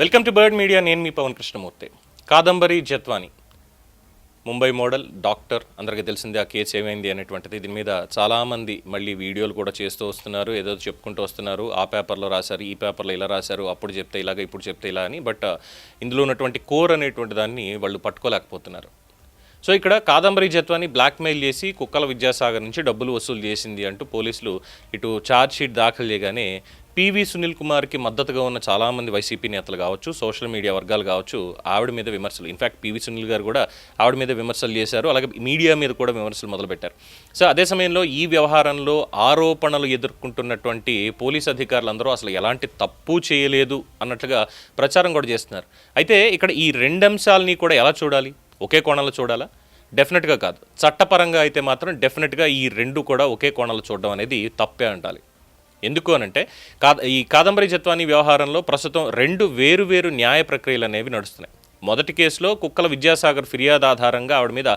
Welcome to bird media. నేను మీ Pawan Krishnamurthy. Kadambari Jethwani Mumbai model doctor, అందరికీ తెలిసిందే ఆ కేసు ఏమైంది అనేటువంటిది. దీని మీద చాలామంది మళ్ళీ వీడియోలు కూడా చేస్తూ వస్తున్నారు, ఏదో చెప్పుకుంటూ వస్తున్నారు. ఆ పేపర్లో రాశారు, ఈ పేపర్లో ఇలా రాశారు, అప్పుడు చెప్తే ఇలాగ, ఇప్పుడు చెప్తే ఇలా అని. బట్ ఇందులో ఉన్నటువంటి కోర్ అనేటువంటి దాన్ని వాళ్ళు పట్టుకోలేకపోతున్నారు. సో ఇక్కడ కాదంబరి జత్వాని బ్లాక్మెయిల్ చేసి కుక్కల విద్యాసాగర్ నుంచి డబ్బులు వసూలు చేసింది అంటూ పోలీసులు ఇటు ఛార్జ్ షీట్ దాఖలు చేయగానే పివి సునీల్ కుమార్కి మద్దతుగా ఉన్న చాలామంది వైసీపీ నేతలు కావచ్చు, సోషల్ మీడియా వర్గాలు కావచ్చు, ఆవిడ మీద విమర్శలు, ఇన్ఫ్యాక్ట్ పివి సునీల్ గారు కూడా ఆవిడ మీద విమర్శలు చేశారు. అలాగే మీడియా మీద కూడా విమర్శలు మొదలుపెట్టారు. సో అదే సమయంలో ఈ వ్యవహారంలో ఆరోపణలు ఎదుర్కొంటున్నటువంటి పోలీస్ అధికారులందరూ అసలు ఎలాంటి తప్పు చేయలేదు అన్నట్లుగా ప్రచారం కూడా చేస్తున్నారు. అయితే ఇక్కడ ఈ రెండు అంశాలని కూడా ఎలా చూడాలి? ఒకే కోణంలో చూడాలా? డెఫినెట్గా కాదు. చట్టపరంగా అయితే మాత్రం డెఫినెట్గా ఈ రెండు కూడా ఒకే కోణంలో చూడడం అనేది తప్పే అంటాలి. ఎందుకు అనంటే ఈ కాదంబరి జత్వాని వ్యవహారంలో ప్రస్తుతం రెండు వేరు న్యాయ ప్రక్రియలు అనేవి నడుస్తున్నాయి. మొదటి కేసులో కుక్కల విద్యాసాగర్ ఫిర్యాదు ఆధారంగా ఆవిడ మీద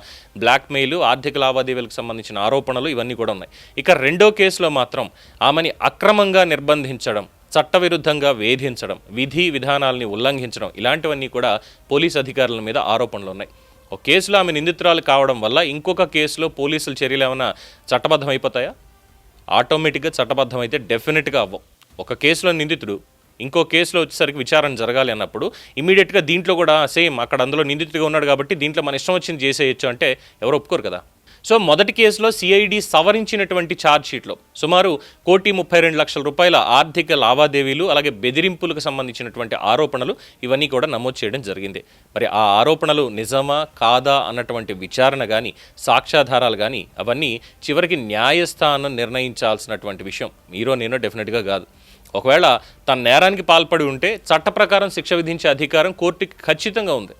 బ్లాక్మెయిల్, ఆర్థిక లావాదేవీలకు సంబంధించిన ఆరోపణలు ఇవన్నీ కూడా ఉన్నాయి. ఇక రెండో కేసులో మాత్రం ఆమెని అక్రమంగా నిర్బంధించడం, చట్టవిరుద్ధంగా వేధించడం, విధి విధానాలని ఉల్లంఘించడం, ఇలాంటివన్నీ కూడా పోలీస్ అధికారుల మీద ఆరోపణలు ఉన్నాయి. ఒక కేసులో ఆమె నిందితురాలు కావడం వల్ల ఇంకొక కేసులో పోలీసుల చర్యలు ఏమైనా చట్టబద్ధం అయిపోతాయా? ఆటోమేటిక్గా చట్టబద్ధం అయితే డెఫినెట్గా అవ్వం. ఒక కేసులో నిందితుడు ఇంకో కేసులో వచ్చేసరికి విచారణ జరగాలి అన్నప్పుడు ఇమీడియట్గా దీంట్లో కూడా సేమ్ అక్కడ అందులో నిందితుడిగా ఉన్నాడు కాబట్టి దీంట్లో మన ఇష్టం వచ్చింది చేసేయచ్చు అంటే ఎవరు ఒప్పుకోరు కదా. సో మొదటి కేసులో సిఐడి సవరించినటువంటి ఛార్జ్ షీట్లో సుమారు ₹1,32,00,000 ఆర్థిక లావాదేవీలు, అలాగే బెదిరింపులకు సంబంధించినటువంటి ఆరోపణలు ఇవన్నీ కూడా నమోదు చేయడం జరిగింది. మరి ఆ ఆరోపణలు నిజమా కాదా అన్నటువంటి విచారణ కానీ, సాక్ష్యాధారాలు కానీ అవన్నీ చివరికి న్యాయస్థానం నిర్ణయించాల్సినటువంటి విషయం. మీరో నేనో డెఫినెట్గా కాదు. ఒకవేళ తన నేరానికి పాల్పడి ఉంటే చట్ట ప్రకారం శిక్ష విధించే అధికారం కోర్టుకి ఖచ్చితంగా ఉంది.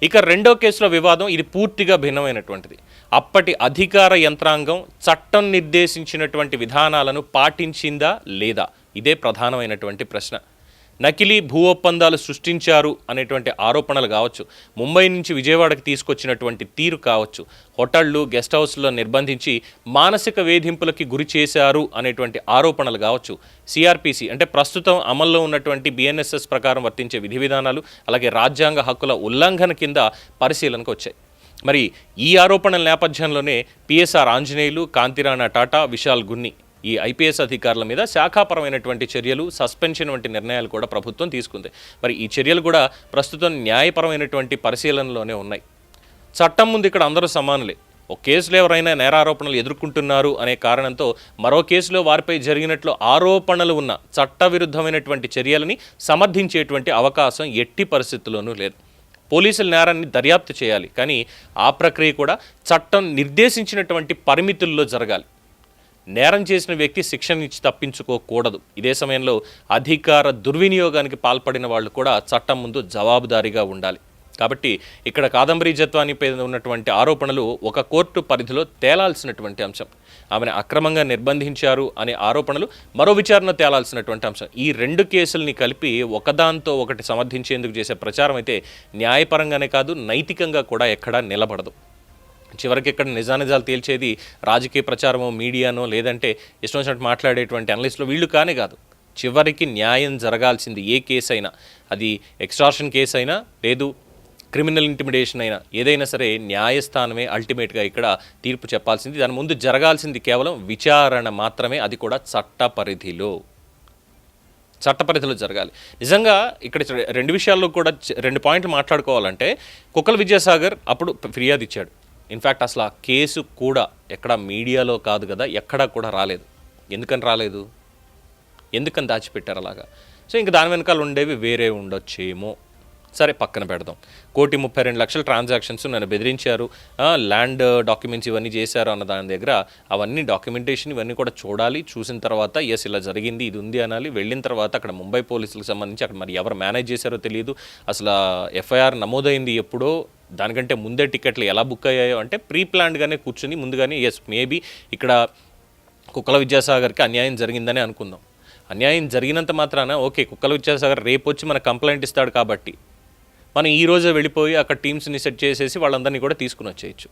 ఇక రెండో కేసులో వివాదం ఇది పూర్తిగా భిన్నమైనటువంటిది. అప్పటి అధికార యంత్రాంగం చట్టం నిర్దేశించినటువంటి విధానాలను పాటించిందా లేదా? ఇదే ప్రధానమైనటువంటి ప్రశ్న. నకిలీ భూ ఒప్పందాలు సృష్టించారు అనేటువంటి ఆరోపణలు కావచ్చు, ముంబై నుంచి విజయవాడకి తీసుకొచ్చినటువంటి తీరు కావచ్చు, హోటళ్లు, గెస్ట్ హౌస్లో నిర్బంధించి మానసిక వేధింపులకి గురి చేశారు అనేటువంటి ఆరోపణలు కావచ్చు, సిఆర్పిసి అంటే ప్రస్తుతం అమల్లో ఉన్నటువంటి బిఎన్ఎస్ఎస్ ప్రకారం వర్తించే విధి విధానాలు, అలాగే రాజ్యాంగ హక్కుల ఉల్లంఘన కింద పరిశీలనకు వచ్చాయి. మరి ఈ ఆరోపణల నేపథ్యంలోనే పిఎస్ఆర్ ఆంజనేయులు, కాంతిరాణా టాటా, విశాల్ గున్ని ఈ ఐపీఎస్ అధికారుల మీద శాఖాపరమైనటువంటి చర్యలు, సస్పెన్షన్ వంటి నిర్ణయాలు కూడా ప్రభుత్వం తీసుకుంది. మరి ఈ చర్యలు కూడా ప్రస్తుతం న్యాయపరమైనటువంటి పరిశీలనలోనే ఉన్నాయి. చట్టం ముందు ఇక్కడ అందరూ సమానులే. ఒక కేసులో ఎవరైనా నేరారోపణలు ఎదుర్కొంటున్నారు అనే కారణంతో మరో కేసులో వారిపై జరిగినట్లు ఆరోపణలు ఉన్న చట్టవిరుద్ధమైనటువంటి చర్యలని సమర్థించేటువంటి అవకాశం ఎట్టి పరిస్థితుల్లోనూ లేదు. పోలీసులు నేరాన్ని దర్యాప్తు చేయాలి, కానీ ఆ ప్రక్రియ కూడా చట్టం నిర్దేశించినటువంటి పరిమితుల్లో జరగాలి. నేరం చేసిన వ్యక్తి శిక్షణ ఇచ్చి తప్పించుకోకూడదు. ఇదే సమయంలో అధికార దుర్వినియోగానికి పాల్పడిన వాళ్ళు కూడా చట్టం ముందు జవాబుదారీగా ఉండాలి. కాబట్టి ఇక్కడ కాదంబరి జత్వానిపై ఉన్నటువంటి ఆరోపణలు ఒక కోర్టు పరిధిలో తేలాల్సినటువంటి అంశం. ఆమెను అక్రమంగా నిర్బంధించారు అనే ఆరోపణలు మరో విచారణ తేలాల్సినటువంటి అంశం. ఈ రెండు కేసుల్ని కలిపి ఒకదాంతో ఒకటి సమర్థించేందుకు చేసే ప్రచారం అయితే న్యాయపరంగానే కాదు, నైతికంగా కూడా ఎక్కడా నిలబడదు. చివరికి ఇక్కడ నిజానిజాలు తేల్చేది రాజకీయ ప్రచారమో, మీడియానో, లేదంటే ఇష్టం వచ్చినట్టు మాట్లాడేటువంటి అనలిస్టులు వీళ్ళు కానే కాదు. చివరికి న్యాయం జరగాల్సింది ఏ కేసు అయినా, అది ఎక్స్టార్షన్ కేసు అయినా, లేదు క్రిమినల్ ఇంటిమిడేషన్ అయినా, ఏదైనా సరే న్యాయస్థానమే అల్టిమేట్గా ఇక్కడ తీర్పు చెప్పాల్సింది. దాని ముందు జరగాల్సింది కేవలం విచారణ మాత్రమే, అది కూడా చట్ట పరిధిలో జరగాలి. నిజంగా ఇక్కడ రెండు విషయాల్లో కూడా రెండు పాయింట్లు మాట్లాడుకోవాలంటే, కుక్కల విద్యాసాగర్ అప్పుడు ఫిర్యాదు ఇచ్చాడు. ఇన్ఫ్యాక్ట్ అసలు ఆ కేసు కూడా ఎక్కడ మీడియాలో కాదు కదా, ఎక్కడా కూడా రాలేదు. ఎందుకని రాలేదు? ఎందుకని దాచిపెట్టారు అలాగా? సో ఇంక దాని వెనకాల ఉండేవి వేరే ఉండొచ్చేమో. సరే పక్కన పెడదాం. ₹1,32,00,000 ట్రాన్సాక్షన్స్ నన్ను బెదిరించారు, ల్యాండ్ డాక్యుమెంట్స్ ఇవన్నీ చేశారు అన్న దాని దగ్గర అవన్నీ డాక్యుమెంటేషన్ ఇవన్నీ కూడా చూడాలి. చూసిన తర్వాత ఎస్ ఇలా జరిగింది, ఇది ఉంది అనాలి. వెళ్ళిన తర్వాత అక్కడ ముంబై పోలీసులకు సంబంధించి అక్కడ మరి ఎవరు మేనేజ్ చేశారో తెలియదు. అసలు ఎఫ్ఐఆర్ నమోదైంది ఎప్పుడో, దానికంటే ముందే టికెట్లు ఎలా బుక్ అయ్యాయో అంటే ప్రీ ప్లాన్డ్గానే కూర్చుని ముందుగానే ఎస్ మేబీ ఇక్కడ కుక్కల విద్యాసాగర్కి అన్యాయం జరిగిందని అనుకుందాం. అన్యాయం జరిగినంత మాత్రాన ఓకే, కుక్కల విద్యాసాగర్ రేపు వచ్చి మన కంప్లైంట్ ఇస్తాడు కాబట్టి మనం ఈరోజే వెళ్ళిపోయి అక్కడ టీమ్స్ని సెట్ చేసేసి వాళ్ళందరినీ కూడా తీసుకుని వచ్చేయచ్చు.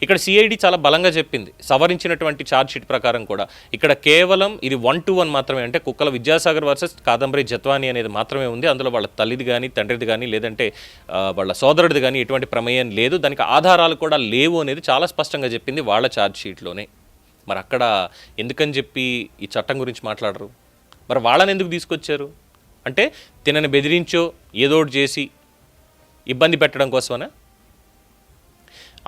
ఇక్కడ సిఐడి చాలా బలంగా చెప్పింది, సవరించినటువంటి ఛార్జ్ షీట్ ప్రకారం కూడా ఇక్కడ కేవలం ఇది 1-1 మాత్రమే, అంటే కుక్కల విద్యాసాగర్ వర్సెస్ కాదంబరి జత్వాని అనేది మాత్రమే ఉంది. అందులో వాళ్ళ తల్లిది కానీ తండ్రిది కానీ లేదంటే వాళ్ళ సోదరుడిది కానీ ఎటువంటి ప్రమేయం లేదు, దానికి ఆధారాలు కూడా లేవు అనేది చాలా స్పష్టంగా చెప్పింది వాళ్ళ ఛార్జ్ షీట్లోనే. మరి అక్కడ ఎందుకని చెప్పి ఈ చట్టం గురించి మాట్లాడరు? మరి వాళ్ళని ఎందుకు తీసుకొచ్చారు? అంటే తినని బెదిరించో ఏదోటి చేసి ఇబ్బంది పెట్టడం కోసమనా?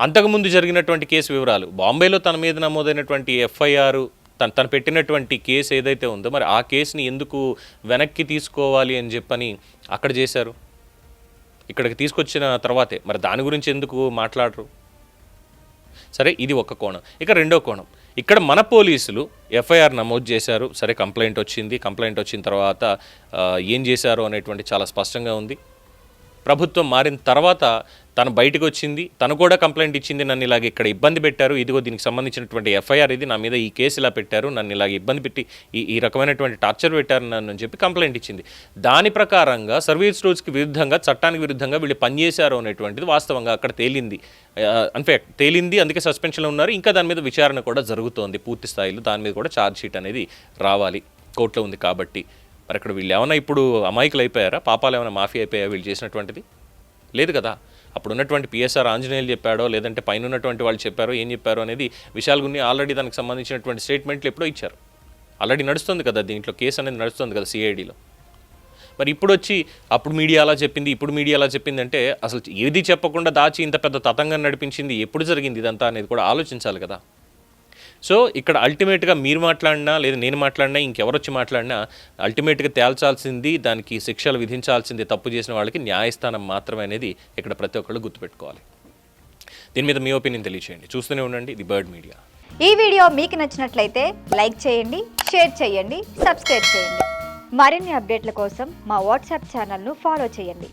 అంతకుముందు జరిగినటువంటి కేసు వివరాలు, బాంబేలో తన మీద నమోదైనటువంటి ఎఫ్ఐఆర్, తను పెట్టినటువంటి కేసు ఏదైతే ఉందో మరి ఆ కేసుని ఎందుకు వెనక్కి తీసుకోవాలి అని చెప్పని అక్కడ చేశారు, ఇక్కడికి తీసుకొచ్చిన తర్వాతే మరి దాని గురించి ఎందుకు మాట్లాడరు? సరే, ఇది ఒక కోణం. ఇక రెండో కోణం, ఇక్కడ మన పోలీసులు ఎఫ్ఐఆర్ నమోదు చేశారు, సరే కంప్లైంట్ వచ్చిన తర్వాత ఏం చేశారు అనేటువంటి చాలా స్పష్టంగా ఉంది. ప్రభుత్వం మారిన తర్వాత తను బయటకు వచ్చింది, తను కూడా కంప్లైంట్ ఇచ్చింది, నన్ను ఇలాగ ఇక్కడ ఇబ్బంది పెట్టారు, ఇదిగో దీనికి సంబంధించినటువంటి ఎఫ్ఐఆర్ ఇది, నా మీద ఈ కేసు ఇలా పెట్టారు, నన్ను ఇలాగ ఇబ్బంది పెట్టి ఈ రకమైనటువంటి టార్చర్ పెట్టారు నన్ను అని చెప్పి కంప్లైంట్ ఇచ్చింది. దాని ప్రకారంగా సర్వీస్ రూల్స్కి విరుద్ధంగా, చట్టానికి విరుద్ధంగా వీళ్ళు పనిచేశారు అనేటువంటిది వాస్తవంగా అక్కడ తేలింది. ఇన్ఫ్యాక్ట్ తేలింది, అందుకే సస్పెన్షన్లో ఉన్నారు. ఇంకా దాని మీద విచారణ కూడా జరుగుతోంది పూర్తి స్థాయిలో, దాని మీద కూడా ఛార్జ్ షీట్ అనేది రావాలి, కోర్టులో ఉంది కాబట్టి. మరి అక్కడ వీళ్ళు ఏమైనా ఇప్పుడు అమాయకులు అయిపోయారా? పాపాలు ఏమైనా మాఫీ అయిపోయారా వీళ్ళు చేసినటువంటిది? లేదు కదా. అప్పుడు ఉన్నటువంటి పిఎస్ఆర్ ఆంజనేయులు చెప్పాడో లేదంటే పైన ఉన్నటువంటి వాళ్ళు చెప్పారో ఏం చెప్పారో అనేది విషయాల గురించి ఆల్రెడీ దానికి సంబంధించినటువంటి స్టేట్మెంట్లు ఎప్పుడో ఇచ్చారు. ఆల్రెడీ నడుస్తుంది కదా, దీంట్లో కేసు అనేది నడుస్తుంది కదా సిఐడిలో. మరి ఇప్పుడు వచ్చి అప్పుడు మీడియా అలా చెప్పింది, ఇప్పుడు మీడియా అలా చెప్పింది అంటే అసలు ఏది చెప్పకుండా దాచి ఇంత పెద్ద తతంగం నడిపించింది ఎప్పుడు జరిగింది ఇదంతా అనేది కూడా ఆలోచించాలి కదా. సో ఇక్కడ అల్టిమేట్గా మీరు మాట్లాడినా లేదా నేను మాట్లాడినా ఇంకెవరొచ్చి మాట్లాడినా అల్టిమేట్గా తేల్చాల్సింది, దానికి శిక్షలు విధించాల్సింది తప్పు చేసిన వాళ్ళకి న్యాయస్థానం మాత్రమే అనేది ఇక్కడ ప్రతి ఒక్కళ్ళు గుర్తుపెట్టుకోవాలి. దీని మీద మీ ఒపీనియన్ తెలియచేయండి. చూస్తూనే ఉండండి ది బర్డ్ మీడియా. ఈ వీడియో మీకు నచ్చినట్లయితే లైక్ చేయండి, షేర్ చేయండి, సబ్స్క్రైబ్ చేయండి. మరిన్ని అప్డేట్ల కోసం మా వాట్సాప్ ఛానల్ను ఫాలో చేయండి.